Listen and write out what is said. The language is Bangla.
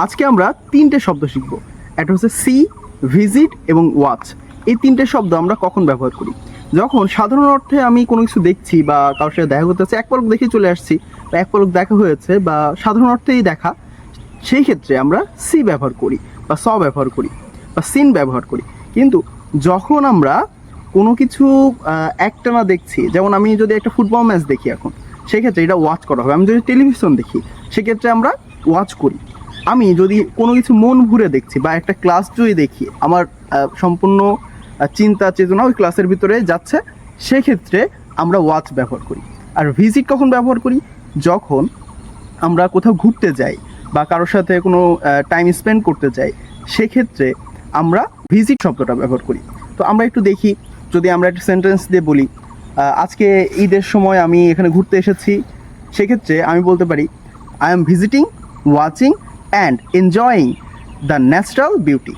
আজকে আমরা তিনটে শব্দ শিখব। একটা হচ্ছে সি, ভিজিট এবং ওয়াচ। এই তিনটে শব্দ আমরা কখন ব্যবহার করি? যখন সাধারণ অর্থে আমি কোনো কিছু দেখছি বা কারোর সাথে দেখা করতে হচ্ছে, এক পলক দেখে চলে আসছি বা এক পলক দেখা হয়েছে বা সাধারণ অর্থেই দেখা, সেই ক্ষেত্রে আমরা সি ব্যবহার করি বা স ব্যবহার করি বা সিন ব্যবহার করি। কিন্তু যখন আমরা কোনো কিছু একটানা দেখছি, যেমন আমি যদি একটা ফুটবল ম্যাচ দেখি এখন, সেক্ষেত্রে এটা ওয়াচ করা হবে। আমি যদি টেলিভিশন দেখি সেক্ষেত্রে আমরা ওয়াচ করি। আমি যদি কোনো কিছু মন ভরে দেখছি বা একটা ক্লাস যদি দেখি, আমার সম্পূর্ণ চিন্তা চেতনা ওই ক্লাসের ভিতরে যাচ্ছে, সেক্ষেত্রে আমরা ওয়াচ ব্যবহার করি। আর ভিজিট কখন ব্যবহার করি? যখন আমরা কোথাও ঘুরতে যাই বা কারোর সাথে কোনো টাইম স্পেন্ড করতে যাই, সেক্ষেত্রে আমরা ভিজিট শব্দটা ব্যবহার করি। তো আমরা একটু দেখি, যদি আমরা একটা সেন্টেন্স দিয়ে বলি, আজকে ঈদের সময় আমি এখানে ঘুরতে এসেছি, সেক্ষেত্রে আমি বলতে পারি I am visiting, watching and enjoying the natural beauty.